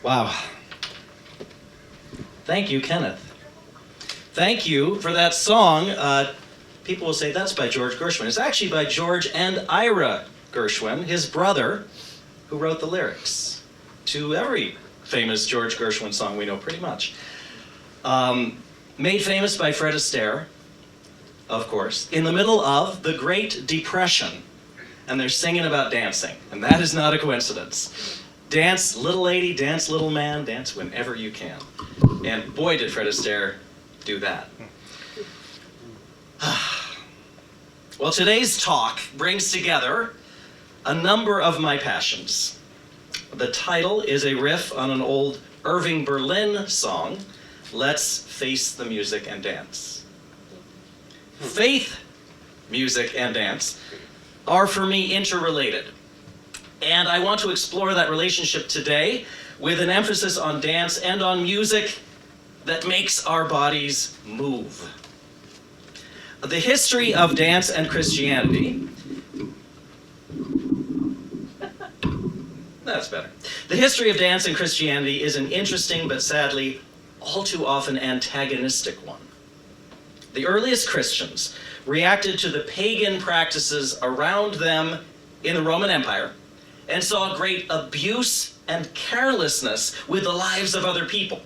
Wow. Thank you, Kenneth. Thank you for that song. People will say that's by George Gershwin. It's actually by George and Ira Gershwin, his brother, who wrote the lyrics to every famous George Gershwin song we know pretty much. Made famous by Fred Astaire, of course, in the middle of the Great Depression. And they're singing about dancing, and that is not a coincidence. Dance, little lady, dance, little man, dance whenever you can. And boy, did Fred Astaire do that. Well, today's talk brings together a number of my passions. The title is a riff on an old Irving Berlin song, Let's Face the Music and Dance. Faith, music, and dance are for me interrelated. And I want to explore that relationship today with an emphasis on dance and on music that makes our bodies move. The history of dance and Christianity. That's better. The history of dance and Christianity is an interesting but sadly all too often antagonistic one. The earliest Christians reacted to the pagan practices around them in the Roman Empire and saw great abuse and carelessness with the lives of other people.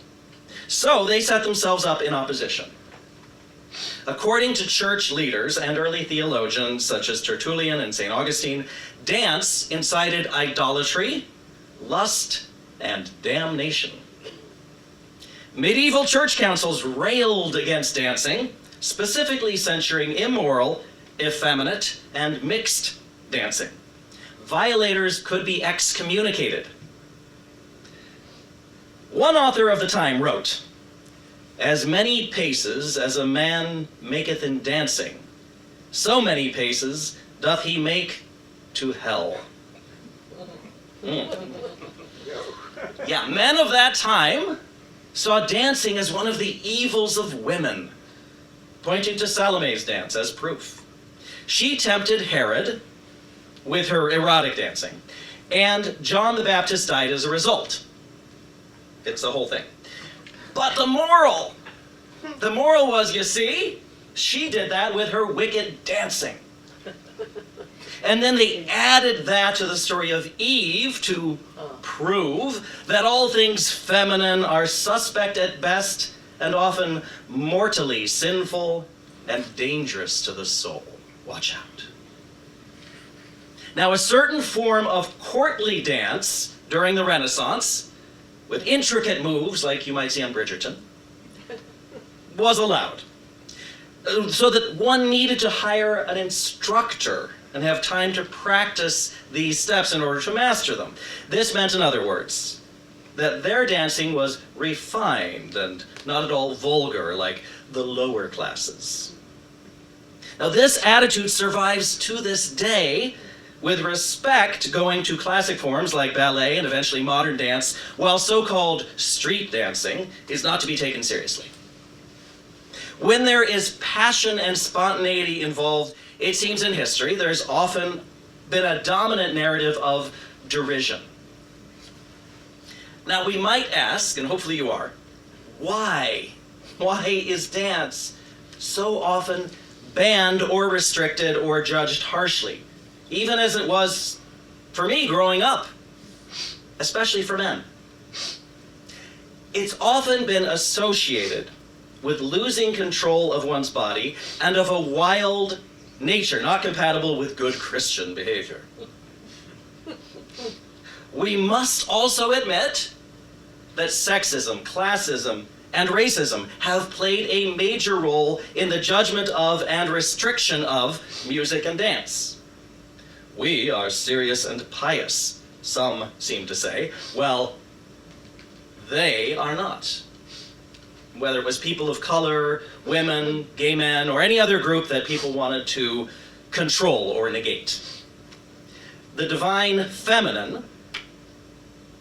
So they set themselves up in opposition. According to church leaders and early theologians such as Tertullian and St. Augustine, dance incited idolatry, lust, and damnation. Medieval church councils railed against dancing, specifically censuring immoral, effeminate, and mixed dancing. Violators could be excommunicated. One author of the time wrote, "As many paces as a man maketh in dancing, so many paces doth he make to hell." Yeah, men of that time saw dancing as one of the evils of women, pointing to Salome's dance as proof. She tempted Herod with her erotic dancing, and John the Baptist died as a result. It's the whole thing. But the moral was, you see, she did that with her wicked dancing. And then they added that to the story of Eve to prove that all things feminine are suspect at best and often mortally sinful and dangerous to the soul. Watch out. Now, a certain form of courtly dance during the Renaissance, with intricate moves like you might see on Bridgerton, was allowed, so that one needed to hire an instructor and have time to practice these steps in order to master them. This meant, in other words, that their dancing was refined and not at all vulgar like the lower classes. Now, this attitude survives to this day, with respect going to classic forms like ballet and eventually modern dance, while so-called street dancing is not to be taken seriously. When there is passion and spontaneity involved, it seems in history, there's often been a dominant narrative of derision. Now, we might ask, and hopefully you are, why? Why is dance so often banned or restricted or judged harshly, even as it was for me growing up, especially for men? It's often been associated with losing control of one's body and of a wild nature, not compatible with good Christian behavior. We must also admit that sexism, classism, and racism have played a major role in the judgment of and restriction of music and dance. We are serious and pious, some seem to say. Well, they are not. Whether it was people of color, women, gay men, or any other group that people wanted to control or negate. The divine feminine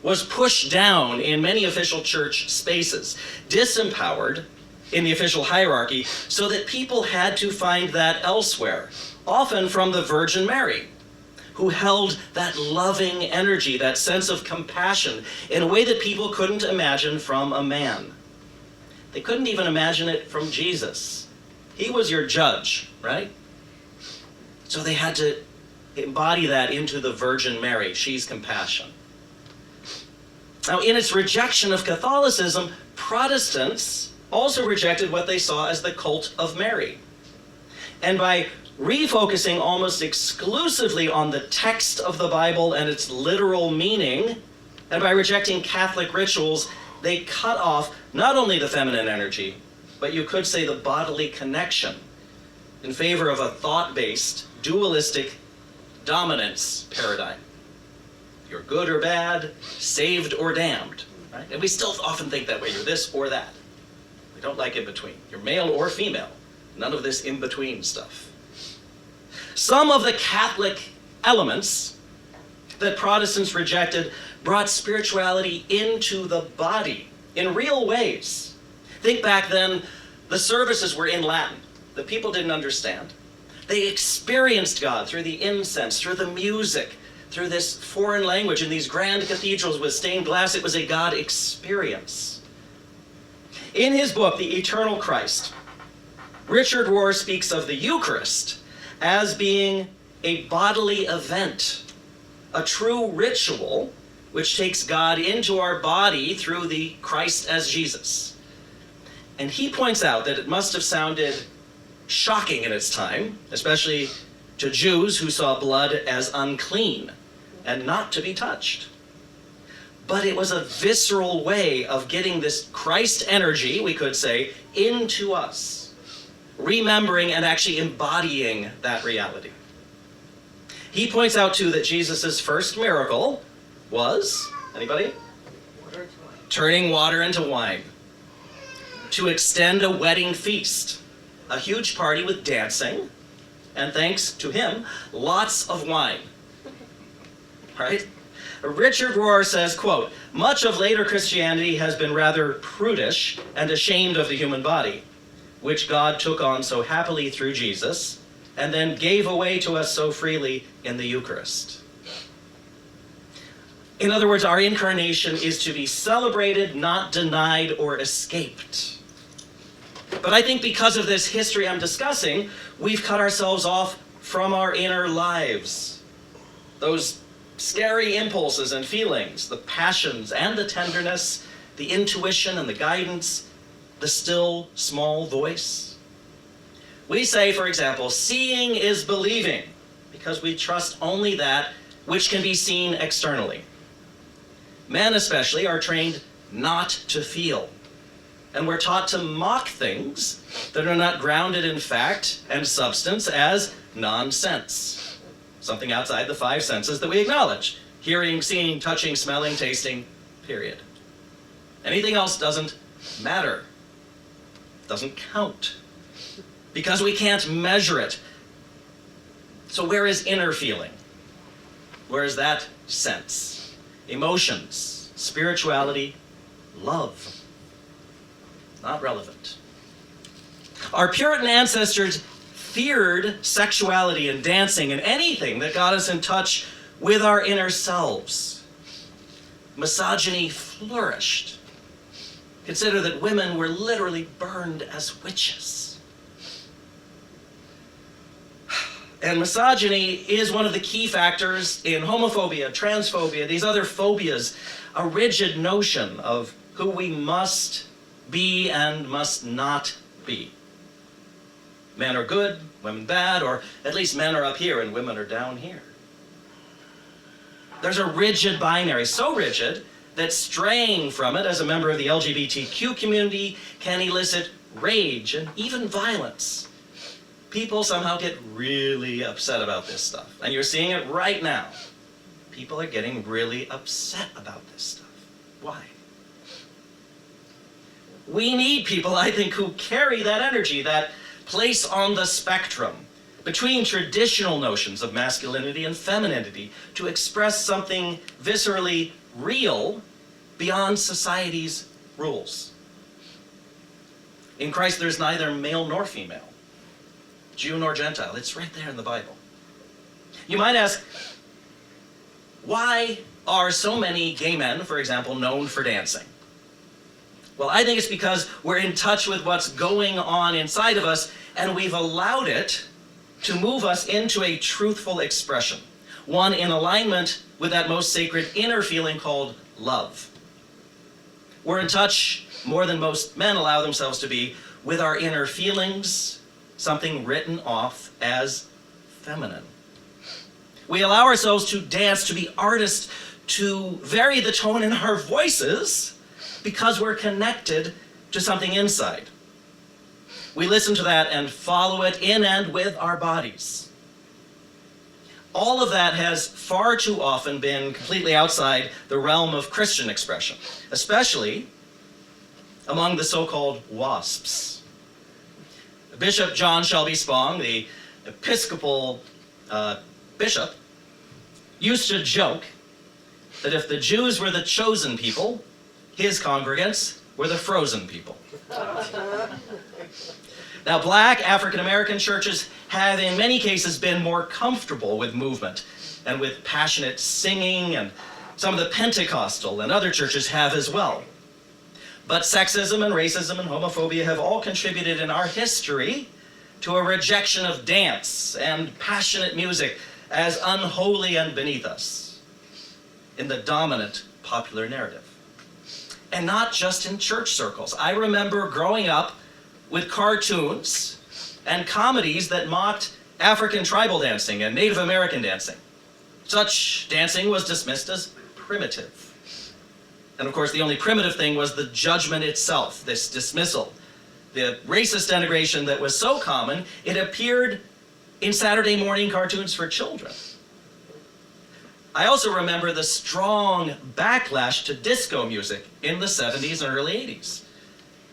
was pushed down in many official church spaces, disempowered in the official hierarchy, so that people had to find that elsewhere, often from the Virgin Mary, who held that loving energy, that sense of compassion, in a way that people couldn't imagine from a man. They couldn't even imagine it from Jesus. He was your judge, right? So they had to embody that into the Virgin Mary. She's compassion. Now, in its rejection of Catholicism, Protestants also rejected what they saw as the cult of Mary. And by refocusing almost exclusively on the text of the Bible and its literal meaning, and by rejecting Catholic rituals, they cut off not only the feminine energy, but you could say the bodily connection, in favor of a thought-based, dualistic dominance paradigm. You're good or bad, saved or damned. Right? And we still often think that way. You're this or that. We don't like in between. You're male or female. None of this in-between stuff. Some of the Catholic elements that Protestants rejected brought spirituality into the body in real ways. Think back then, the services were in Latin. The people didn't understand. They experienced God through the incense, through the music, through this foreign language in these grand cathedrals with stained glass. It was a God experience. In his book, The Eternal Christ, Richard Rohr speaks of the Eucharist as being a bodily event, a true ritual which takes God into our body through the Christ as Jesus. And he points out that it must have sounded shocking in its time, especially to Jews who saw blood as unclean and not to be touched. But it was a visceral way of getting this Christ energy, we could say, into us, remembering and actually embodying that reality. He points out, too, that Jesus' first miracle was, anybody? Turning water into wine. To extend a wedding feast, a huge party with dancing, and thanks to him, lots of wine. Right? Richard Rohr says, quote, "Much of later Christianity has been rather prudish and ashamed of the human body, which God took on so happily through Jesus, and then gave away to us so freely in the Eucharist." In other words, our incarnation is to be celebrated, not denied or escaped. But I think because of this history I'm discussing, we've cut ourselves off from our inner lives. Those scary impulses and feelings, the passions and the tenderness, the intuition and the guidance, the still small voice. We say, for example, seeing is believing, because we trust only that which can be seen externally. Men especially are trained not to feel. And we're taught to mock things that are not grounded in fact and substance as nonsense. Something outside the five senses that we acknowledge. Hearing, seeing, touching, smelling, tasting, period. Anything else doesn't matter. Doesn't count. Because we can't measure it. So where is inner feeling? Where is that sense? Emotions, spirituality, love. Not relevant. Our Puritan ancestors feared sexuality and dancing and anything that got us in touch with our inner selves. Misogyny flourished. Consider that women were literally burned as witches. And misogyny is one of the key factors in homophobia, transphobia, these other phobias, a rigid notion of who we must be and must not be. Men are good, women bad, or at least men are up here and women are down here. There's a rigid binary, so rigid that straying from it as a member of the LGBTQ community can elicit rage and even violence. People somehow get really upset about this stuff. And you're seeing it right now. People are getting really upset about this stuff. Why? We need people, I think, who carry that energy, that place on the spectrum between traditional notions of masculinity and femininity to express something viscerally real beyond society's rules. In Christ, there's neither male nor female, Jew nor Gentile. It's right there in the Bible. You might ask, Why are so many gay men, for example, known for dancing? Well, I think it's because we're in touch with what's going on inside of us, and we've allowed it to move us into a truthful expression, one in alignment with that most sacred inner feeling called love. We're in touch, more than most men allow themselves to be, with our inner feelings, something written off as feminine. We allow ourselves to dance, to be artists, to vary the tone in our voices, because we're connected to something inside. We listen to that and follow it in and with our bodies. All of that has far too often been completely outside the realm of Christian expression, especially among the so-called WASPs. Bishop John Shelby Spong, the Episcopal bishop, used to joke that if the Jews were the chosen people, his congregants were the frozen people. Now, black African-American churches have in many cases been more comfortable with movement and with passionate singing, and some of the Pentecostal and other churches have as well. But sexism and racism and homophobia have all contributed in our history to a rejection of dance and passionate music as unholy and beneath us in the dominant popular narrative. And not just in church circles. I remember growing up with cartoons and comedies that mocked African tribal dancing and Native American dancing. Such dancing was dismissed as primitive. And of course, the only primitive thing was the judgment itself, this dismissal. The racist denigration that was so common, it appeared in Saturday morning cartoons for children. I also remember the strong backlash to disco music in the 70s and early 80s.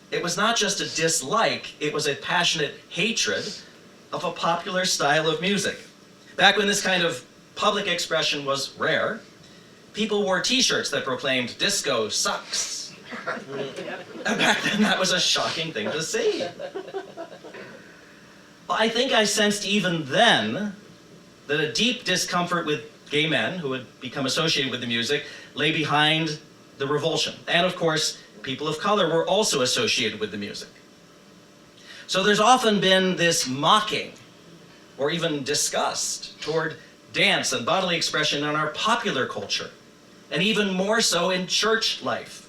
It was not just a dislike, it was a passionate hatred of a popular style of music. Back when this kind of public expression was rare, people wore t-shirts that proclaimed disco sucks. And back then that was a shocking thing to see. Well, I think I sensed even then that a deep discomfort with gay men who had become associated with the music lay behind the revulsion. And of course, people of color were also associated with the music. So there's often been this mocking or even disgust toward dance and bodily expression in our popular culture, and even more so in church life.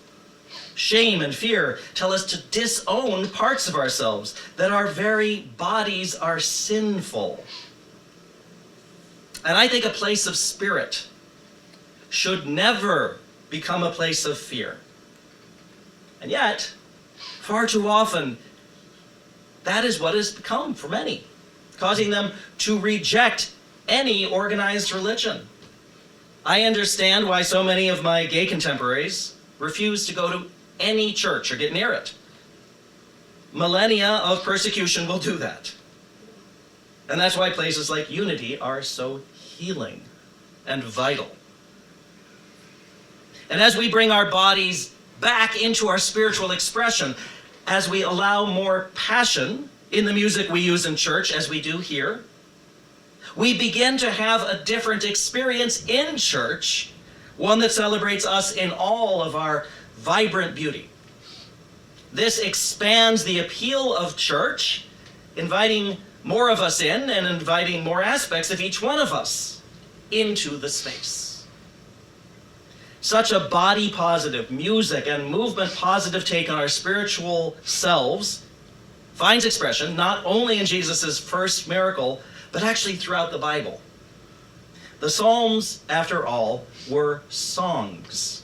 Shame and fear tell us to disown parts of ourselves, that our very bodies are sinful. And I think a place of spirit should never become a place of fear. And yet, far too often, that is what has become for many, causing them to reject any organized religion. I understand why so many of my gay contemporaries refuse to go to any church or get near it. Millennia of persecution will do that. And that's why places like Unity are so healing and vital. And as we bring our bodies back into our spiritual expression, as we allow more passion in the music we use in church, as we do here, we begin to have a different experience in church, one that celebrates us in all of our vibrant beauty. This expands the appeal of church, inviting more of us in and inviting more aspects of each one of us into the space. Such a body positive, music and movement positive take on our spiritual selves finds expression not only in Jesus' first miracle, but actually throughout the Bible. The Psalms, after all, were songs.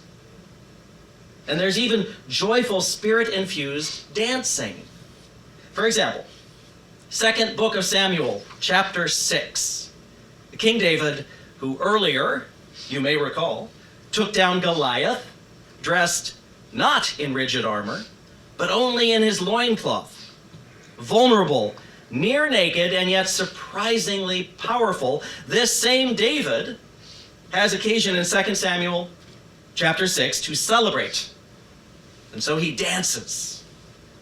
And there's even joyful, spirit-infused dancing. For example, second book of Samuel, chapter 6. King David, who earlier, you may recall, took down Goliath, dressed not in rigid armor, but only in his loincloth, vulnerable, near naked, and yet surprisingly powerful. This same David has occasion in 2 Samuel chapter 6 to celebrate. And so he dances,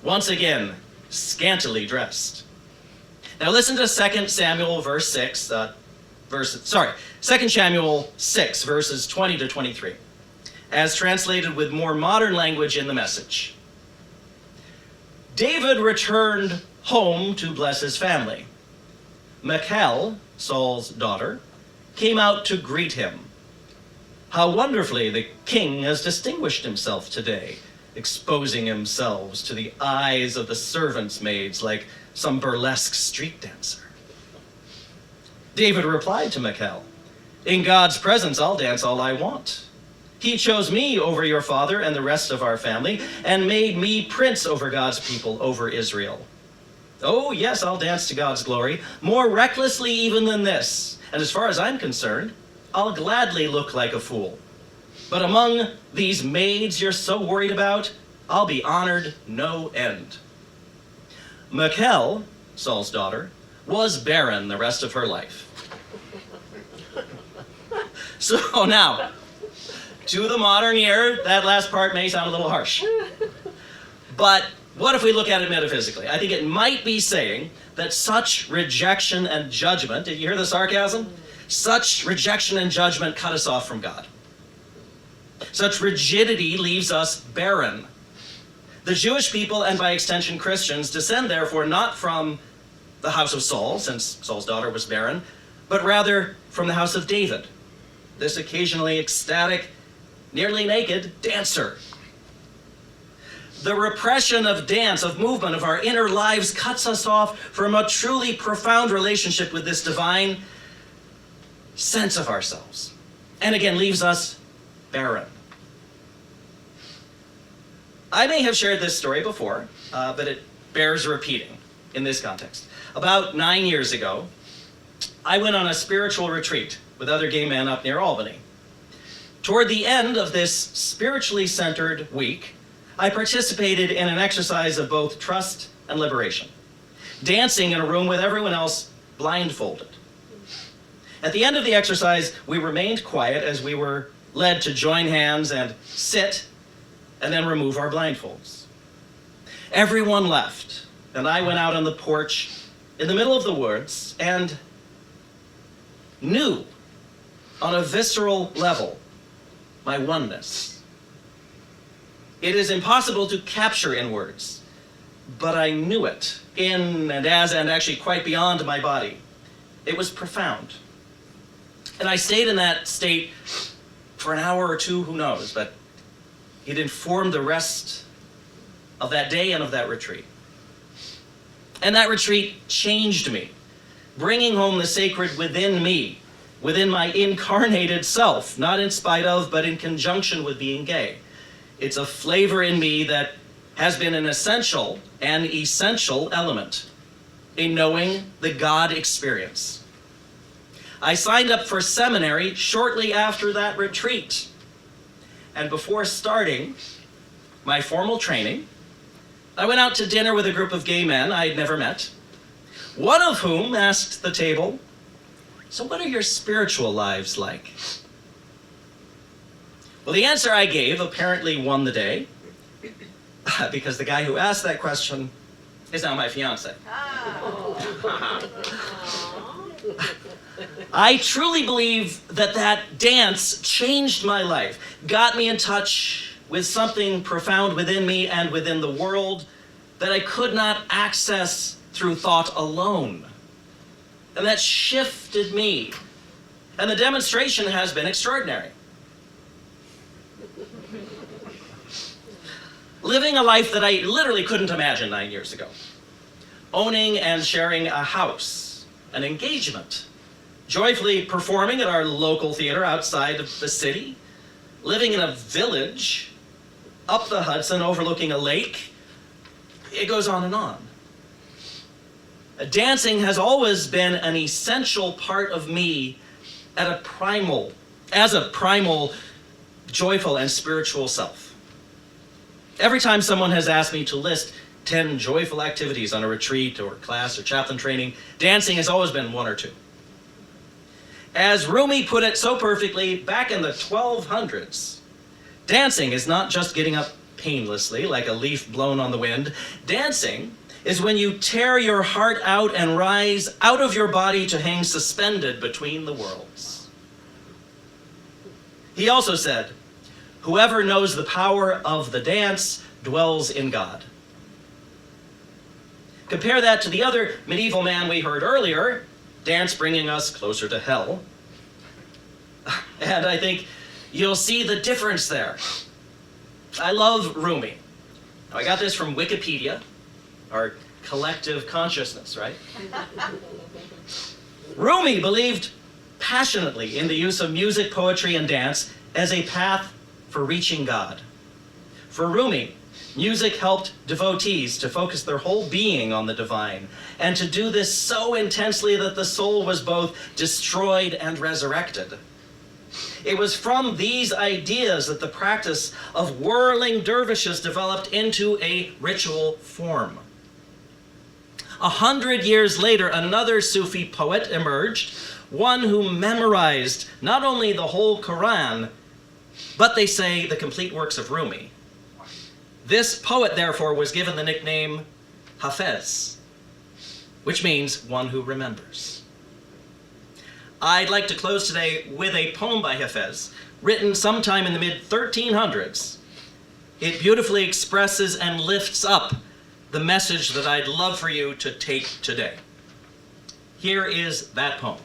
once again, scantily dressed. Now listen to 2 Samuel 2 Samuel 6, verses 20 to 23, as translated with more modern language in the Message. David returned home to bless his family. Michal, Saul's daughter, came out to greet him. How wonderfully the king has distinguished himself today, exposing himself to the eyes of the servants' maids like some burlesque street dancer. David replied to Michal, "In God's presence, I'll dance all I want. He chose me over your father and the rest of our family and made me prince over God's people, over Israel. Oh, yes, I'll dance to God's glory, more recklessly even than this. And as far as I'm concerned, I'll gladly look like a fool. But among these maids you're so worried about, I'll be honored no end." Michal, Saul's daughter, was barren the rest of her life. So now, to the modern ear, that last part may sound a little harsh. But what if we look at it metaphysically? I think it might be saying that such rejection and judgment, did you hear the sarcasm? Such rejection and judgment cut us off from God. Such rigidity leaves us barren. The Jewish people, and by extension Christians, descend therefore not from the house of Saul, since Saul's daughter was barren, but rather from the house of David, this occasionally ecstatic, nearly naked dancer. The repression of dance, of movement, of our inner lives cuts us off from a truly profound relationship with this divine sense of ourselves, and again leaves us barren. I may have shared this story before, but it bears repeating in this context. About 9 years ago, I went on a spiritual retreat with other gay men up near Albany. Toward the end of this spiritually centered week, I participated in an exercise of both trust and liberation, dancing in a room with everyone else blindfolded. At the end of the exercise, we remained quiet as we were led to join hands and sit and then remove our blindfolds. Everyone left, and I went out on the porch in the middle of the woods and knew on a visceral level my oneness. It is impossible to capture in words, but I knew it in and as and actually quite beyond my body. It was profound. And I stayed in that state for an hour or two, who knows, but it informed the rest of that day and of that retreat. And that retreat changed me, bringing home the sacred within me, within my incarnated self, not in spite of, but in conjunction with being gay. It's a flavor in me that has been an essential element in knowing the God experience. I signed up for seminary shortly after that retreat. And before starting my formal training, I went out to dinner with a group of gay men I had never met, one of whom asked the table, "So what are your spiritual lives like?" Well, the answer I gave apparently won the day, because the guy who asked that question is now my fiance. I truly believe that that dance changed my life, got me in touch with something profound within me and within the world that I could not access through thought alone. And that shifted me. And the demonstration has been extraordinary. Living a life that I literally couldn't imagine 9 years ago. Owning and sharing a house, an engagement, joyfully performing at our local theater outside of the city, living in a village up the Hudson overlooking a lake. It goes on and on. Dancing has always been an essential part of me as a primal, joyful and spiritual self. Every time someone has asked me to list 10 joyful activities on a retreat or class or chaplain training, dancing has always been one or two. As Rumi put it so perfectly back in the 1200s, dancing is not just getting up painlessly like a leaf blown on the wind. Dancing is when you tear your heart out and rise out of your body to hang suspended between the worlds. He also said, "Whoever knows the power of the dance dwells in God." Compare that to the other medieval man we heard earlier, dance bringing us closer to hell. And I think you'll see the difference there. I love Rumi. Now, I got this from Wikipedia, our collective consciousness, right? Rumi believed passionately in the use of music, poetry, and dance as a path for reaching God. For Rumi, music helped devotees to focus their whole being on the divine, and to do this so intensely that the soul was both destroyed and resurrected. It was from these ideas that the practice of whirling dervishes developed into a ritual form. 100 years later, another Sufi poet emerged, one who memorized not only the whole Quran, but they say the complete works of Rumi. This poet, therefore, was given the nickname Hafez, which means one who remembers. I'd like to close today with a poem by Hafez, written sometime in the mid-1300s. It beautifully expresses and lifts up the message that I'd love for you to take today. Here is that poem.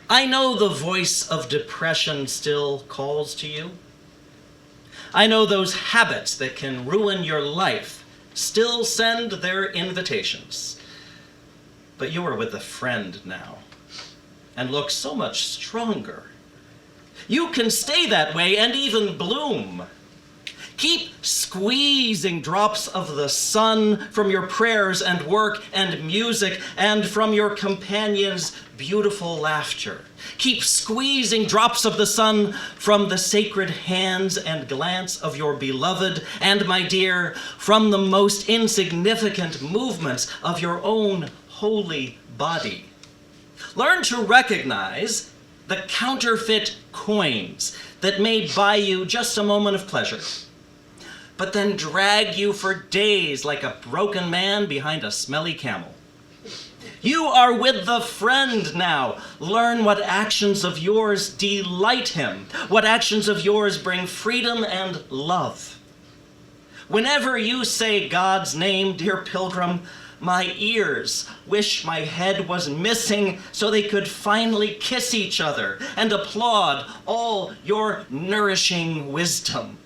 I know the voice of depression still calls to you. I know those habits that can ruin your life still send their invitations. But you are with a friend now and look so much stronger. You can stay that way and even bloom. Keep squeezing drops of the sun from your prayers and work and music and from your companion's beautiful laughter. Keep squeezing drops of the sun from the sacred hands and glance of your beloved, and, my dear, from the most insignificant movements of your own holy body. Learn to recognize the counterfeit coins that may buy you just a moment of pleasure, but then drag you for days like a broken man behind a smelly camel. You are with the friend now. Learn what actions of yours delight him, what actions of yours bring freedom and love. Whenever you say God's name, dear pilgrim, my ears wish my head was missing so they could finally kiss each other and applaud all your nourishing wisdom.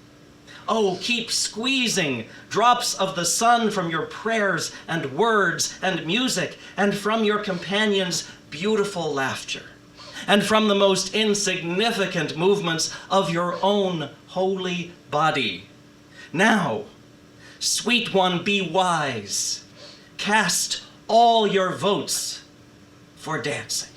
Oh, keep squeezing drops of the sun from your prayers and words and music, and from your companion's beautiful laughter, and from the most insignificant movements of your own holy body. Now, sweet one, be wise. Cast all your votes for dancing.